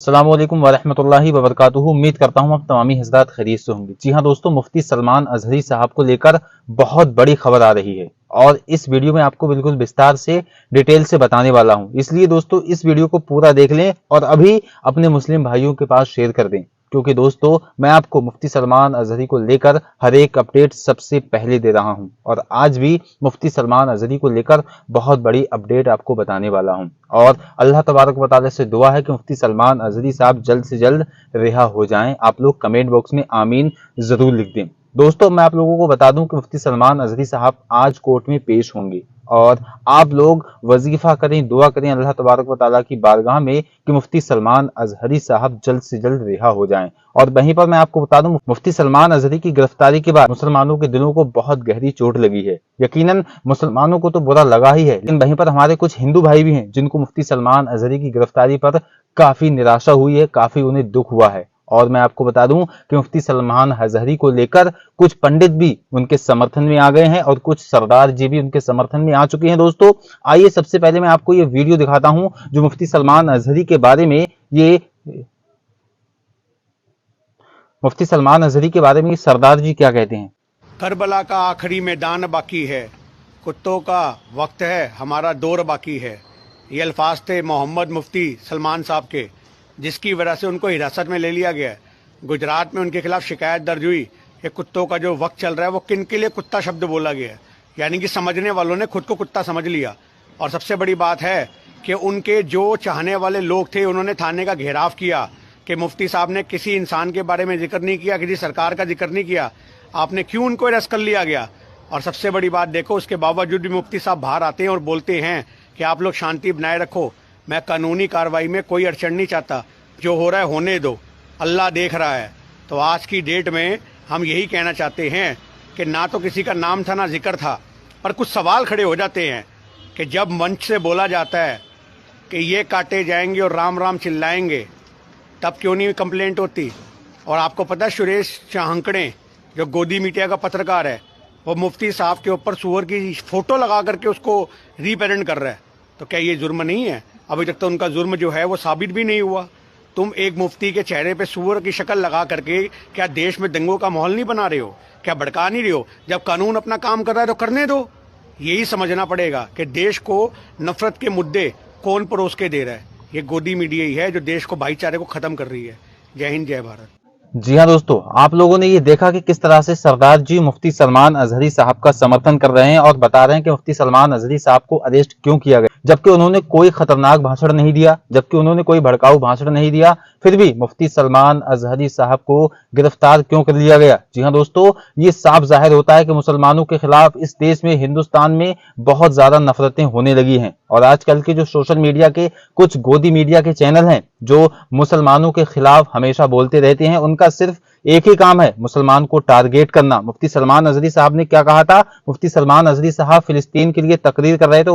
अस्सलामु अलैकुम वरहमतुल्लाहि वबरकातुहू। उम्मीद करता हूँ आप तमामी हज़रात खैरियत से होंगे। जी हाँ दोस्तों, मुफ्ती सलमान अजहरी साहब को लेकर बहुत बड़ी खबर आ रही है और इस वीडियो में आपको बिल्कुल विस्तार से डिटेल से बताने वाला हूँ। इसलिए दोस्तों इस वीडियो को पूरा देख लें और अभी अपने मुस्लिम भाइयों के पास शेयर कर दें, क्योंकि दोस्तों मैं आपको मुफ्ती सलमान अजहरी को लेकर हर एक अपडेट सबसे पहले दे रहा हूं और आज भी मुफ्ती सलमान अजहरी को लेकर बहुत बड़ी अपडेट आपको बताने वाला हूं। और अल्लाह तबारक व तआला से दुआ है कि मुफ्ती सलमान अजहरी साहब जल्द से जल्द रिहा हो जाएं। आप लोग कमेंट बॉक्स में आमीन जरूर लिख दें। दोस्तों मैं आप लोगों को बता दूं कि मुफ्ती सलमान अजहरी साहब आज कोर्ट में पेश होंगे और आप लोग वजीफा करें, दुआ करें अल्लाह तबारक व तआला की बारगाह में कि मुफ्ती सलमान अजहरी साहब जल्द से जल्द रिहा हो जाएं। और वहीं पर मैं आपको बता दूं, मुफ्ती सलमान अजहरी की गिरफ्तारी के बाद मुसलमानों के दिलों को बहुत गहरी चोट लगी है। यकीनन मुसलमानों को तो बुरा लगा ही है, लेकिन वहीं पर हमारे कुछ हिंदू भाई भी हैं जिनको मुफ्ती सलमान अजहरी की गिरफ्तारी पर काफी निराशा हुई है, काफी उन्हें दुख हुआ है। और मैं आपको बता दूं कि मुफ्ती सलमान अजहरी को लेकर कुछ पंडित भी उनके समर्थन में आ गए हैं और कुछ सरदार जी भी उनके समर्थन में आ चुके हैं। दोस्तों आइए सबसे पहले मैं आपको ये वीडियो दिखाता हूं जो मुफ्ती सलमान अजहरी के बारे में मुफ्ती सलमान अजहरी के बारे में सरदार जी क्या कहते हैं। करबला का आखिरी मैदान बाकी है, कुत्तों का वक्त है, हमारा दौर बाकी है। ये अल्फाज थे मोहम्मद मुफ्ती सलमान साहब के, जिसकी वजह से उनको हिरासत में ले लिया गया है। गुजरात में उनके खिलाफ शिकायत दर्ज हुई कि कुत्तों का जो वक्त चल रहा है वो किन के लिए कुत्ता शब्द बोला गया है, यानी कि समझने वालों ने खुद को कुत्ता समझ लिया। और सबसे बड़ी बात है कि उनके जो चाहने वाले लोग थे उन्होंने थाने का घेराव किया कि मुफ्ती साहब ने किसी इंसान के बारे में जिक्र नहीं किया, किसी सरकार का जिक्र नहीं किया, आपने क्यों उनको अरेस्ट कर लिया गया। और सबसे बड़ी बात देखो, उसके बावजूद भी मुफ्ती साहब बाहर आते हैं और बोलते हैं कि आप लोग शांति बनाए रखो, मैं कानूनी कार्रवाई में कोई अड़चन नहीं चाहता, जो हो रहा है होने दो, अल्लाह देख रहा है। तो आज की डेट में हम यही कहना चाहते हैं कि ना तो किसी का नाम था ना जिक्र था, पर कुछ सवाल खड़े हो जाते हैं कि जब मंच से बोला जाता है कि ये काटे जाएंगे और राम राम चिल्लाएंगे, तब क्यों नहीं कंप्लेंट होती। और आपको पता है सुरेश चाहंकड़े जो गोदी मीडिया का पत्रकार है, वो मुफ्ती साहब के ऊपर सूअर की फोटो लगा करके उसको रिप्रेजेंट कर रहा है। तो क्या ये जुर्म नहीं है? अभी तक तो उनका जुर्म जो है वो साबित भी नहीं हुआ। तुम एक मुफ्ती के चेहरे पे सूअर की शक्ल लगा करके क्या देश में दंगों का माहौल नहीं बना रहे हो? क्या भड़का नहीं रहे हो? जब कानून अपना काम कर रहा है तो करने दो। यही समझना पड़ेगा कि देश को नफरत के मुद्दे कौन परोस के दे रहा है। ये गोदी मीडिया ही है जो देश को भाईचारे को खत्म कर रही है। जय हिंद, जय भारत। जी हाँ दोस्तों, आप लोगों ने ये देखा कि किस तरह से सरदार जी मुफ्ती सलमान अजहरी साहब का समर्थन कर रहे हैं और बता रहे हैं कि मुफ्ती सलमान अजहरी साहब को अरेस्ट क्यों किया गया, जबकि उन्होंने कोई खतरनाक भाषण नहीं दिया, जबकि उन्होंने कोई भड़काऊ भाषण नहीं दिया, फिर भी मुफ्ती सलमान अजहरी साहब को गिरफ्तार क्यों कर लिया गया। जी हाँ दोस्तों, ये साफ जाहिर होता है कि मुसलमानों के खिलाफ इस देश में, हिंदुस्तान में बहुत ज्यादा नफरतें होने लगी हैं। और आजकल के जो सोशल मीडिया के कुछ गोदी मीडिया के चैनल हैं जो मुसलमानों के खिलाफ हमेशा बोलते रहते हैं, उनका सिर्फ एक ही काम है, मुसलमान को टारगेट करना। मुफ्ती सलमान अजहरी साहब ने क्या कहा था? मुफ्ती सलमान अजहरी साहब फिलिस्तीन के लिए तकरीर कर रहे थे,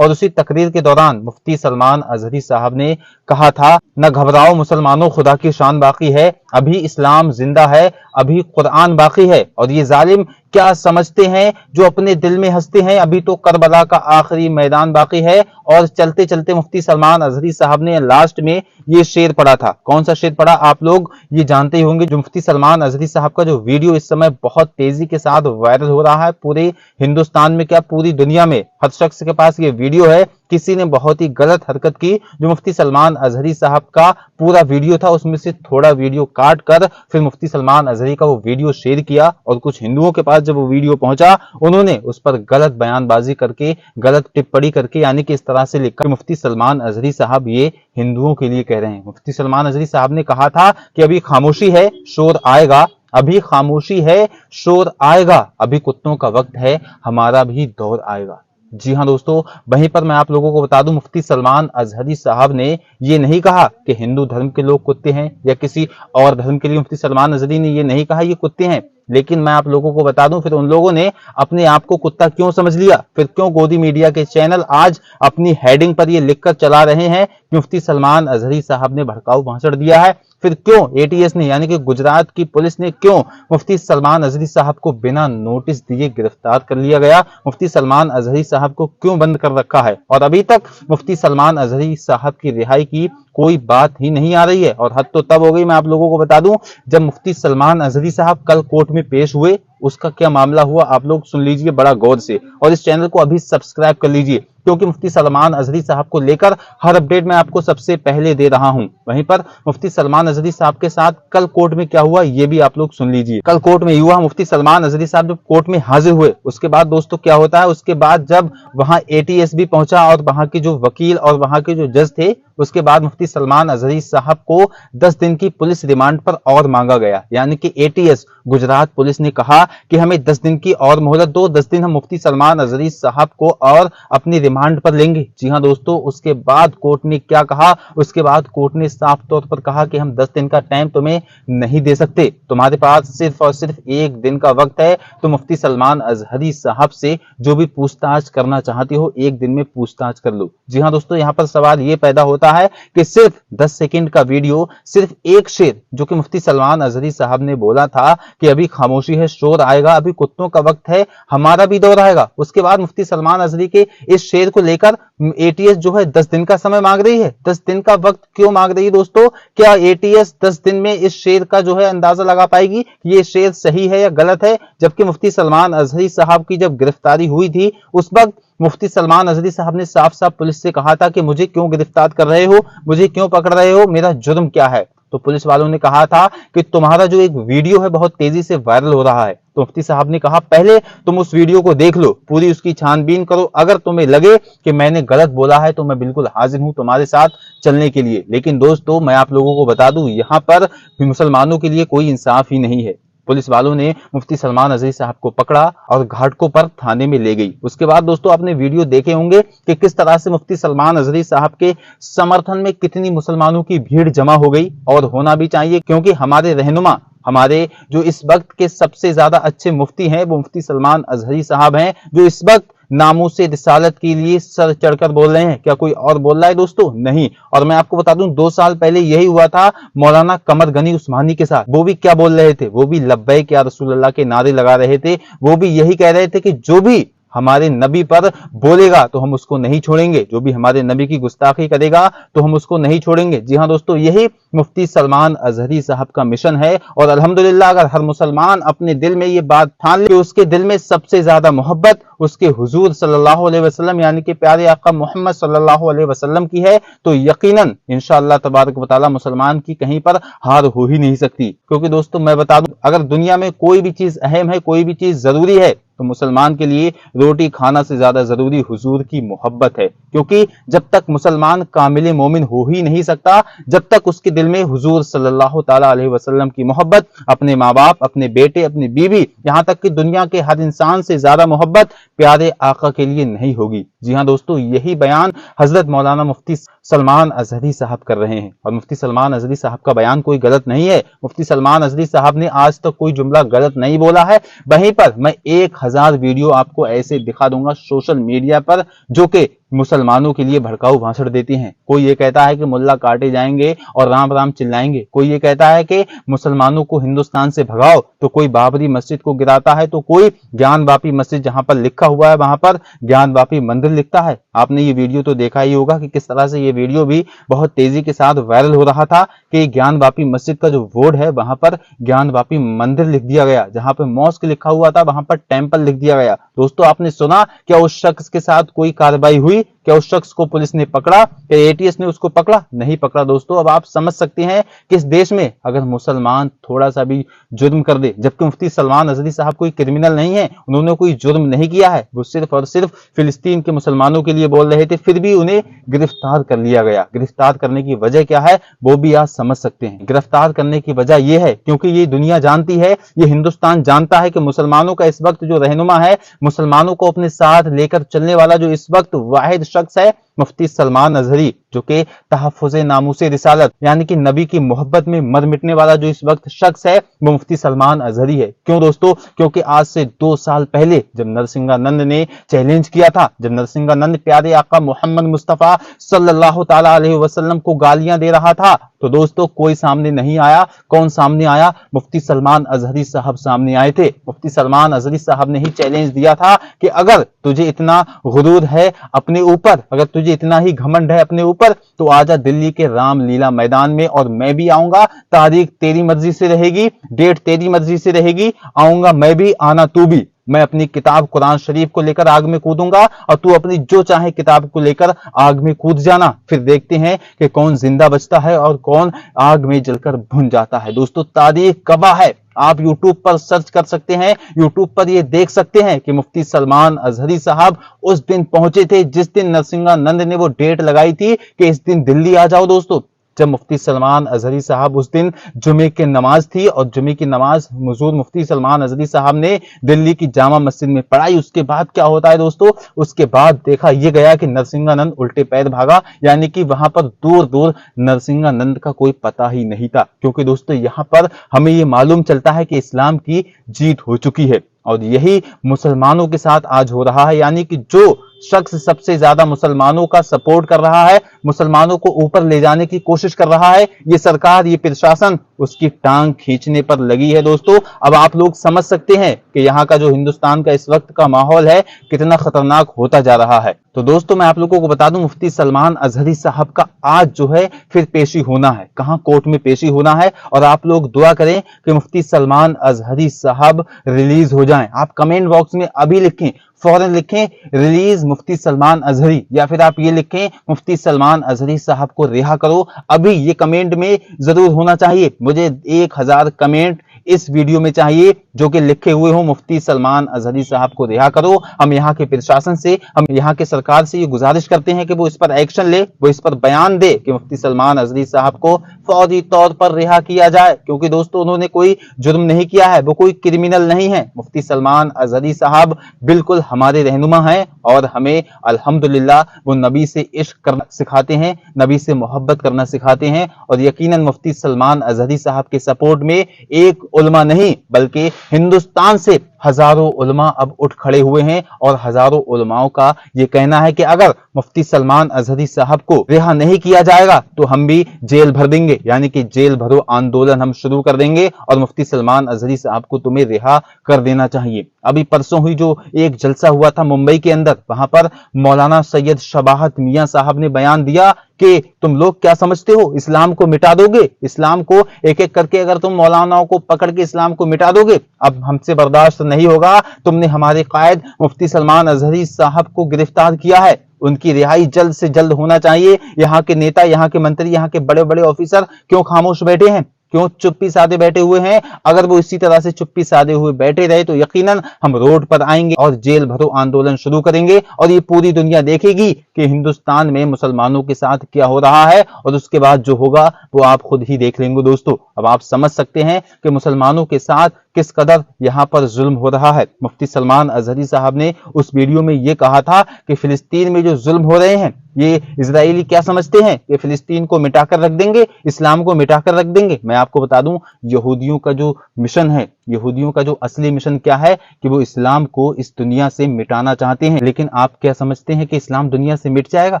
उसी तकरीर के दौरान मुफ्ती सलमान अजहरी साहब ने कहा था, न घबराओ मुसलमानों, खुदा की शान बाकी है, अभी इस्लाम जिंदा है, अभी कुरान बाकी है। और ये जालिम क्या समझते हैं जो अपने दिल में हंसते हैं, अभी तो करबला का आखिरी मैदान बाकी है। और चलते चलते मुफ्ती सलमान अजहरी साहब ने लास्ट में ये शेर पढ़ा था। कौन सा शेर पढ़ा आप लोग ये जानते ही होंगे। जो मुफ्ती सलमान अजहरी साहब का जो वीडियो इस समय बहुत तेजी के साथ वायरल हो रहा है, पूरे हिंदुस्तान में क्या पूरी दुनिया में हर शख्स के पास ये वीडियो है। किसी ने बहुत ही गलत हरकत की, जो मुफ्ती सलमान अजहरी साहब का पूरा वीडियो था उसमें से थोड़ा वीडियो काट कर फिर मुफ्ती सलमान अजहरी का वो वीडियो शेयर किया और कुछ हिंदुओं के पास जब वो वीडियो पहुंचा उन्होंने उस पर गलत बयानबाजी करके, गलत टिप्पणी करके, यानी कि इस तरह से लिखा मुफ्ती सलमान अजहरी साहब ये हिंदुओं के लिए कह रहे हैं। मुफ्ती सलमान अजहरी साहब ने कहा था कि अभी खामोशी है, शोर आएगा, अभी खामोशी है, शोर आएगा, अभी कुत्तों का वक्त है, हमारा भी दौर आएगा। जी हाँ दोस्तों, वहीं पर मैं आप लोगों को बता दूं, मुफ्ती सलमान अजहरी साहब ने ये नहीं कहा कि हिंदू धर्म के लोग कुत्ते हैं या किसी और धर्म के लिए मुफ्ती सलमान अजहरी ने ये नहीं कहा ये कुत्ते हैं। लेकिन मैं आप लोगों को बता दूं, फिर उन लोगों ने अपने आप को कुत्ता क्यों समझ लिया, फिर क्यों गोदी मीडिया के चैनल आज अपनी हेडिंग पर ये लिखकर चला रहे हैं कि मुफ्ती सलमान अजहरी साहब ने भड़काऊ भाषण दिया है, फिर क्यों एटीएस ने यानी कि गुजरात की पुलिस ने क्यों मुफ्ती सलमान अजहरी साहब को बिना नोटिस दिए गिरफ्तार कर लिया गया, मुफ्ती सलमान अजहरी साहब को क्यों बंद कर रखा है और अभी तक मुफ्ती सलमान अजहरी साहब की रिहाई की कोई बात ही नहीं आ रही है। और हद तो तब हो गई, मैं आप लोगों को बता दूं, जब मुफ्ती सलमान अजहरी साहब कल कोर्ट में पेश हुए, उसका क्या मामला हुआ आप लोग सुन लीजिए बड़ा गौर से, और इस चैनल को अभी सब्सक्राइब कर लीजिए, क्योंकि मुफ्ती सलमान अजहरी साहब को लेकर हर अपडेट मैं आपको सबसे पहले दे रहा हूं। वहीं पर मुफ्ती सलमान अजहरी साहब के साथ कल कोर्ट में क्या हुआ ये भी आप लोग सुन लीजिए। कल कोर्ट में हुआ, मुफ्ती सलमान अजहरी साहब जब कोर्ट में हाजिर हुए, उसके बाद दोस्तों क्या होता है, उसके बाद जब वहां एटीएस भी पहुंचा और वहां के जो वकील और वहां के जो जज थे, उसके बाद मुफ्ती सलमान अजहरी साहब को 10 दिन की पुलिस रिमांड पर और मांगा गया। यानी कि एटीएस गुजरात पुलिस ने कहा कि हमें 10 दिन की और मोहलत दो, 10 दिन हम मुफ्ती सलमान अजहरी साहब को और अपनी रिमांड पर लेंगे। जी हां दोस्तों, उसके बाद कोर्ट ने क्या कहा, उसके बाद कोर्ट ने साफ तौर पर कहा कि हम 10 दिन का टाइम तुम्हें नहीं दे सकते, तुम्हारे पास सिर्फ और सिर्फ 1 दिन का वक्त है, तो मुफ्ती सलमान अजहरी साहब से जो भी पूछताछ करना चाहती हो 1 दिन में पूछताछ कर लो। जी हां दोस्तों, यहां पर सवाल ये पैदा होता है कि सिर्फ 10 सेकंड का वीडियो, सिर्फ एक शेर जो कि मुफ्ती सलमान अजहरी साहब ने बोला था कि अभी खामोशी है, शोर आएगा, अभी कुत्तों का वक्त है, हमारा भी दौर आएगा, उसके बाद मुफ्ती सलमान अजहरी के इस शेर को लेकर एटीएस जो है 10 दिन का समय मांग रही है। 10 दिन का वक्त क्यों मांग रही है दोस्तों? क्या एटीएस 10 दिन में इस शेर का जो है अंदाजा लगा पाएगी कि ये शेर सही है या गलत है? जबकि मुफ्ती सलमान अजहरी साहब की जब गिरफ्तारी हुई थी, उस वक्त मुफ्ती सलमान अजहरी साहब ने साफ साफ पुलिस से कहा था कि मुझे क्यों गिरफ्तार कर रहे हो, मुझे क्यों पकड़ रहे हो, मेरा जुर्म क्या है? तो पुलिस वालों ने कहा था कि तुम्हारा जो एक वीडियो है बहुत तेजी से वायरल हो रहा है। तो मुफ्ती साहब ने कहा पहले तुम उस वीडियो को देख लो, पूरी उसकी छानबीन करो, अगर तुम्हें लगे कि मैंने गलत बोला है तो मैं बिल्कुल हाजिर हूं तुम्हारे साथ चलने के लिए। लेकिन दोस्तों मैं आप लोगों को बता दूं, यहां पर मुसलमानों के लिए कोई इंसाफ ही नहीं है। पुलिस वालों ने मुफ्ती सलमान अजहरी साहब को पकड़ा और घाटकों पर थाने में ले गई। उसके बाद दोस्तों आपने वीडियो देखे होंगे कि किस तरह से मुफ्ती सलमान अजहरी साहब के समर्थन में कितनी मुसलमानों की भीड़ जमा हो गई, और होना भी चाहिए, क्योंकि हमारे रहनुमा, हमारे जो इस वक्त के सबसे ज्यादा अच्छे मुफ्ती हैं वो मुफ्ती सलमान अजहरी साहब हैं, जो इस वक्त नामूसे रिसालत के लिए सर चढ़कर बोल रहे हैं। क्या कोई और बोल रहा है दोस्तों? नहीं। और मैं आपको बता दूं 2 साल पहले यही हुआ था मौलाना कमर गनी उस्मानी के साथ। वो भी क्या बोल रहे थे? वो भी लब्बैक या रसूल अल्लाह के नारे लगा रहे थे। वो भी यही कह रहे थे कि जो भी हमारे नबी पर बोलेगा तो हम उसको नहीं छोड़ेंगे, जो भी हमारे नबी की गुस्ताखी करेगा तो हम उसको नहीं छोड़ेंगे। जी हां दोस्तों, यही मुफ्ती सलमान अजहरी साहब का मिशन है। और अल्हम्दुलिल्लाह अगर हर मुसलमान अपने दिल में ये बात ठान ले कि उसके दिल में सबसे ज्यादा मोहब्बत उसके हुजूर सल्लल्लाहु अलैहि वसल्लम यानी कि प्यारे आका मोहम्मद सल्लल्लाहु अलैहि वसल्लम की है, तो यकीनन इंशाअल्लाह तबारक व तआला मुसलमान की कहीं पर हार हो ही नहीं सकती। क्योंकि दोस्तों मैं बता दूं, अगर दुनिया में कोई भी चीज अहम है, कोई भी चीज जरूरी है, तो मुसलमान के लिए रोटी खाना से ज्यादा जरूरी हुजूर की मोहब्बत है। क्योंकि जब तक मुसलमान कामिल मोमिन हो ही नहीं सकता जब तक उसके दिल में हुजूर सल्लल्लाहु ताला अलैहि वसल्लम की मोहब्बत, अपने माँ बाप, अपने बेटे, अपनी बीवी, यहाँ तक कि दुनिया के हर इंसान से ज्यादा मोहब्बत प्यारे आका के लिए नहीं होगी। जी हाँ दोस्तों, यही बयान हजरत मौलाना मुफ्ती सलमान अजहरी साहब कर रहे हैं। और मुफ्ती सलमान अजहरी साहब का बयान कोई गलत नहीं है। मुफ्ती सलमान अजहरी साहब ने आज तक कोई जुमला गलत नहीं बोला है। वहीं पर मैं 1000 वीडियो आपको ऐसे दिखा दूंगा सोशल मीडिया पर जो कि मुसलमानों के लिए भड़काऊ भाषण देती हैं। कोई ये कहता है कि मुल्ला काटे जाएंगे और राम राम चिल्लाएंगे, कोई ये कहता है कि मुसलमानों को हिंदुस्तान से भगाओ, तो कोई बाबरी मस्जिद को गिराता है, तो कोई ज्ञानवापी मस्जिद जहां पर लिखा हुआ है वहां पर ज्ञानवापी मंदिर लिखता है। आपने ये वीडियो तो देखा ही होगा कि किस तरह से ये वीडियो भी बहुत तेजी के साथ वायरल हो रहा था कि ज्ञानवापी मस्जिद का जो बोर्ड है वहां पर ज्ञानवापी मंदिर लिख दिया गया, जहां पर मॉस्क लिखा हुआ था वहां पर टेंपल लिख दिया गया। दोस्तों आपने सुना क्या उस शख्स के साथ कोई कार्रवाई हुई? क्या उस शख्स को पुलिस ने पकड़ा? क्या एटीएस ने उसको पकड़ा? नहीं पकड़ा। दोस्तों अब आप समझ सकते हैं कि इस देश में अगर मुसलमान थोड़ा सा भी जुर्म कर दे, जबकि मुफ्ती सलमान अजहरी साहब कोई क्रिमिनल नहीं है, उन्होंने कोई जुर्म नहीं किया है, वो सिर्फ और सिर्फ फिलिस्तीन के मुसलमानों के लिए बोल रहे थे, फिर भी उन्हें गिरफ्तार कर लिया गया। गिरफ्तार करने की वजह क्या है वो भी आज समझ सकते हैं। गिरफ्तार करने की वजह यह है क्योंकि ये दुनिया जानती है, ये हिंदुस्तान जानता है कि मुसलमानों का इस वक्त जो रहनुमा है, मुसलमानों को अपने साथ लेकर चलने वाला जो इस वक्त वाहिद शख्स है मुफ्ती सलमान अजहरी, जो कि तहफ़्फ़ुज़े नामूसे रिसालत यानी कि नबी की मोहब्बत में मर मिटने वाला जो इस वक्त शख्स है वो मुफ्ती सलमान अजहरी है। क्यों दोस्तों? क्योंकि आज से 2 साल पहले जब नरसिंहानंद ने चैलेंज किया था, जब नरसिंहानंद प्यारे आका मोहम्मद मुस्तफ़ा सल्लल्लाहु ताला अलैहि वसल्लम को गालियां दे रहा था, तो दोस्तों कोई सामने नहीं आया। कौन सामने आया? मुफ्ती सलमान अजहरी साहब सामने आए थे। मुफ्ती सलमान अजहरी साहब ने ही चैलेंज दिया था कि अगर तुझे इतना गुरूर है अपने ऊपर, अगर तुझे इतना ही घमंड है अपने ऊपर, तो आजा दिल्ली के रामलीला मैदान में और मैं भी आऊंगा। तारीख तेरी मर्जी से रहेगी, डेट तेरी मर्जी से रहेगी, आऊंगा मैं भी, आना तू भी। मैं अपनी किताब कुरान शरीफ को लेकर आग में कूदूंगा और तू अपनी जो चाहे किताब को लेकर आग में कूद जाना। फिर देखते हैं कि कौन जिंदा बचता है और कौन आग में जलकर भुन जाता है। दोस्तों तारीख गवाह है। आप YouTube पर सर्च कर सकते हैं, YouTube पर ये देख सकते हैं कि मुफ्ती सलमान अजहरी साहब उस दिन पहुंचे थे जिस दिन नरसिंहानंद ने वो डेट लगाई थी कि इस दिन दिल्ली आ जाओ। दोस्तों जब मुफ्ती सलमान अजहरी साहब उस दिन जुमे की नमाज थी और जुमे की नमाज हुजूर मुफ्ती सलमान अजहरी साहब ने दिल्ली की जामा मस्जिद में पढ़ाई, उसके बाद क्या होता है दोस्तों? उसके बाद देखा यह गया कि नरसिंहानंद उल्टे पैर भागा, यानी कि वहां पर दूर दूर नरसिंहानंद का कोई पता ही नहीं था। क्योंकि दोस्तों यहां पर हमें यह मालूम चलता है कि इस्लाम की जीत हो चुकी है और यही मुसलमानों के साथ आज हो रहा है। यानी कि जो शख्स सबसे ज्यादा मुसलमानों का सपोर्ट कर रहा है, मुसलमानों को ऊपर ले जाने की कोशिश कर रहा है, ये सरकार, ये प्रशासन उसकी टांग खींचने पर लगी है। दोस्तों अब आप लोग समझ सकते हैं कि यहाँ का जो हिंदुस्तान का इस वक्त का माहौल है कितना खतरनाक होता जा रहा है। तो दोस्तों मैं आप लोगों को बता दूं, मुफ्ती सलमान अजहरी साहब का आज जो है फिर पेशी होना है। कहां? कोर्ट में पेशी होना है और आप लोग दुआ करें कि मुफ्ती सलमान अजहरी साहब रिलीज हो जाएं। आप कमेंट बॉक्स में अभी लिखें, फौरन लिखें रिलीज मुफ्ती सलमान अजहरी, या फिर आप ये लिखें मुफ्ती सलमान अजहरी साहब को रिहा करो। अभी ये कमेंट में जरूर होना चाहिए। मुझे 1000 कमेंट इस वीडियो में चाहिए जो कि लिखे हुए हो मुफ्ती सलमान अजहरी साहब को रिहा करो। हम यहाँ के प्रशासन से, हम यहाँ के सरकार से ये गुजारिश करते हैं कि वो इस पर एक्शन ले, वो इस पर बयान दे कि मुफ्ती सलमान अजहरी साहब को फौरी तौर पर रिहा किया जाए। क्योंकि दोस्तों उन्होंने कोई जुर्म नहीं किया है, वो कोई क्रिमिनल नहीं है। मुफ्ती सलमान अजहरी साहब बिल्कुल हमारे रहनुमा हैं और हमें अल्हम्दुलिल्लाह वो नबी से इश्क करना सिखाते हैं, नबी से मोहब्बत करना सिखाते हैं। और यकीनन मुफ्ती सलमान अजहरी साहब के सपोर्ट में एक उलमा नहीं बल्कि हिंदुस्तान से हजारों उलमा अब उठ खड़े हुए हैं और हजारों उलमाओं का ये कहना है कि अगर मुफ्ती सलमान अजहरी साहब को रिहा नहीं किया जाएगा तो हम भी जेल भर देंगे, यानी कि जेल भरो आंदोलन हम शुरू कर देंगे और मुफ्ती सलमान अजहरी साहब को तुम्हें रिहा कर देना चाहिए। अभी परसों हुई जो एक जलसा हुआ था मुंबई के अंदर, वहां पर मौलाना सैयद शबाहत मियां साहब ने बयान दिया कि तुम लोग क्या समझते हो, इस्लाम को मिटा दोगे? इस्लाम को एक एक करके अगर तुम मौलानाओं को पकड़ के इस्लाम को मिटा दोगे, अब हमसे बर्दाश्त नहीं होगा। तुमने हमारे कायद मुफ्ती सलमान अजहरी साहब को गिरफ्तार किया है, उनकी रिहाई जल्द से जल्द होना चाहिए। यहाँ के नेता, यहाँ के मंत्री, यहाँ के बड़े बड़े ऑफिसर क्यों खामोश बैठे हैं, क्यों चुप्पी साधे बैठे हुए हैं? अगर वो इसी तरह से चुप्पी साधे हुए बैठे रहे तो यकीनन हम रोड पर आएंगे और जेल भरो आंदोलन शुरू करेंगे और ये पूरी दुनिया देखेगी कि हिंदुस्तान में मुसलमानों के साथ क्या हो रहा है और उसके बाद जो होगा वो आप खुद ही देख लेंगे। दोस्तों अब आप समझ सकते हैं कि मुसलमानों के साथ किस कदर यहाँ पर जुल्म हो रहा है। मुफ्ती सलमान अजहरी साहब ने उस वीडियो में ये कहा था कि फिलिस्तीन में जो जुल्म हो रहे हैं ये इजरायली क्या समझते हैं कि फिलिस्तीन को मिटाकर रख देंगे, इस्लाम को मिटाकर रख देंगे। मैं आपको बता दूं यहूदियों का जो मिशन है, यहूदियों का जो असली मिशन क्या है कि वो इस्लाम को इस दुनिया से मिटाना चाहते हैं। लेकिन आप क्या समझते हैं कि इस्लाम दुनिया से मिट जाएगा?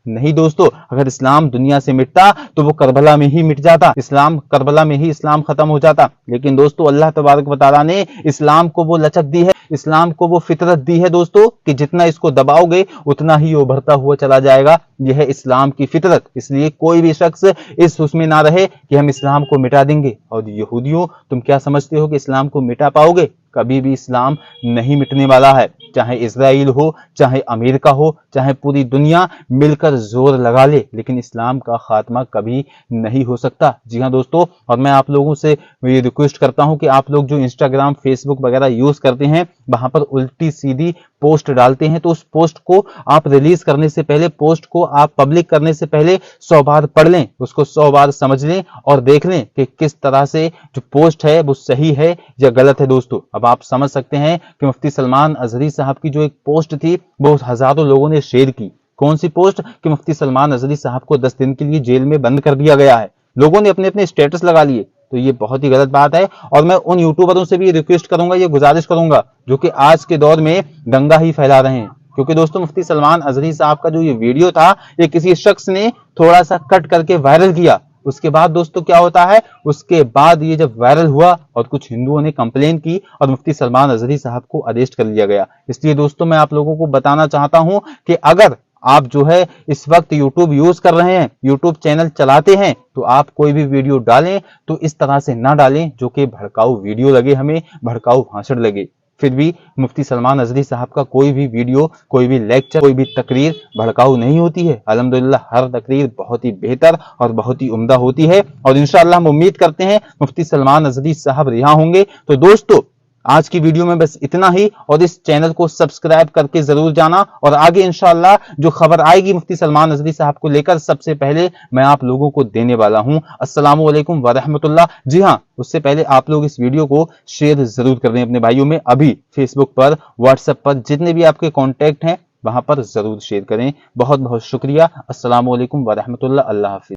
नहीं दोस्तों, अगर इस्लाम दुनिया से मिटता तो वो करबला में ही मिट जाता, इस्लाम करबला में ही इस्लाम खत्म हो जाता। लेकिन दोस्तों अल्लाह तबारक व तआला ने इस्लाम को वो लचक दी है, इस्लाम को वो फितरत दी है दोस्तों कि जितना इसको दबाओगे उतना ही उभरता हुआ चला जाएगा। यह है इस्लाम की फितरत। इसलिए कोई भी शख्स इस हुस्न में ना रहे कि हम इस्लाम को मिटा देंगे। और यहूदियों तुम क्या समझते हो कि इस्लाम को मिटा पाओगे? कभी भी इस्लाम नहीं मिटने वाला है। चाहे इजराइल हो, चाहे अमेरिका हो, चाहे पूरी दुनिया मिलकर जोर लगा ले, लेकिन इस्लाम का खात्मा कभी नहीं हो सकता। जी हाँ दोस्तों, और मैं आप लोगों से ये रिक्वेस्ट करता हूं कि आप लोग जो इंस्टाग्राम, फेसबुक वगैरह यूज करते हैं, वहां पर उल्टी सीधी पोस्ट डालते हैं तो उस पोस्ट को आप रिलीज करने से पहले, पोस्ट को आप पब्लिक करने से पहले 100 बार पढ़ लें, उसको 100 बार समझ लें और देख लें कि किस तरह से जो पोस्ट है वो सही है या गलत है। दोस्तों अब आप समझ सकते हैं कि मुफ्ती सलमान अजहरी साहब की जो एक पोस्ट थी वो हजारों लोगों ने शेयर की, कौन सी पोस्ट कि मुफ्ती सलमान अजहरी साहब को 10 दिन के लिए जेल में बंद कर दिया गया है। लोगों ने अपने अपने स्टेटस लगा लिए, तो ये बहुत ही गलत बात है। और मैं उन यूट्यूबरों से भी रिक्वेस्ट करूंगा, ये गुजारिश करूंगा जो कि आज के दौर में दंगा ही फैला रहे हैं, क्योंकि दोस्तों मुफ्ती सलमान अजहरी साहब का जो ये वीडियो था, ये किसी शख्स ने थोड़ा सा कट करके वायरल किया। उसके बाद दोस्तों क्या होता है, उसके बाद ये जब वायरल हुआ और कुछ हिंदुओं ने कंप्लेन की और मुफ्ती सलमान अजहरी साहब को अरेस्ट कर लिया गया। इसलिए दोस्तों मैं आप लोगों को बताना चाहता हूं कि अगर आप जो है इस वक्त YouTube यूज कर रहे हैं, YouTube चैनल चलाते हैं, तो आप कोई भी वीडियो डालें तो इस तरह से ना डालें जो कि भड़काऊ वीडियो लगे, हमें भड़काऊ भाषण लगे। फिर भी मुफ्ती सलमान अजहरी साहब का कोई भी वीडियो, कोई भी लेक्चर, कोई भी तकरीर भड़काऊ नहीं होती है। अल्हम्दुलिल्लाह हर तकरीर बहुत ही बेहतर और बहुत ही उम्दा होती है और इंशाअल्लाह हम उम्मीद करते हैं मुफ्ती सलमान अजहरी साहब रिहा होंगे। तो दोस्तों आज की वीडियो में बस इतना ही, और इस चैनल को सब्सक्राइब करके जरूर जाना, और आगे इंशाअल्लाह जो खबर आएगी मुफ्ती सलमान अजहरी साहब को लेकर सबसे पहले मैं आप लोगों को देने वाला हूं। अस्सलामु अलैकुम व रहमतुल्लाह। जी हां, उससे पहले आप लोग इस वीडियो को शेयर जरूर कर दें अपने भाइयों में। अभी फेसबुक पर, व्हाट्सएप पर, जितने भी आपके कॉन्टैक्ट हैं वहां पर जरूर शेयर करें। बहुत बहुत शुक्रिया। अस्सलामु अलैकुम व रहमतुल्लाह। अल्लाह हाफिज।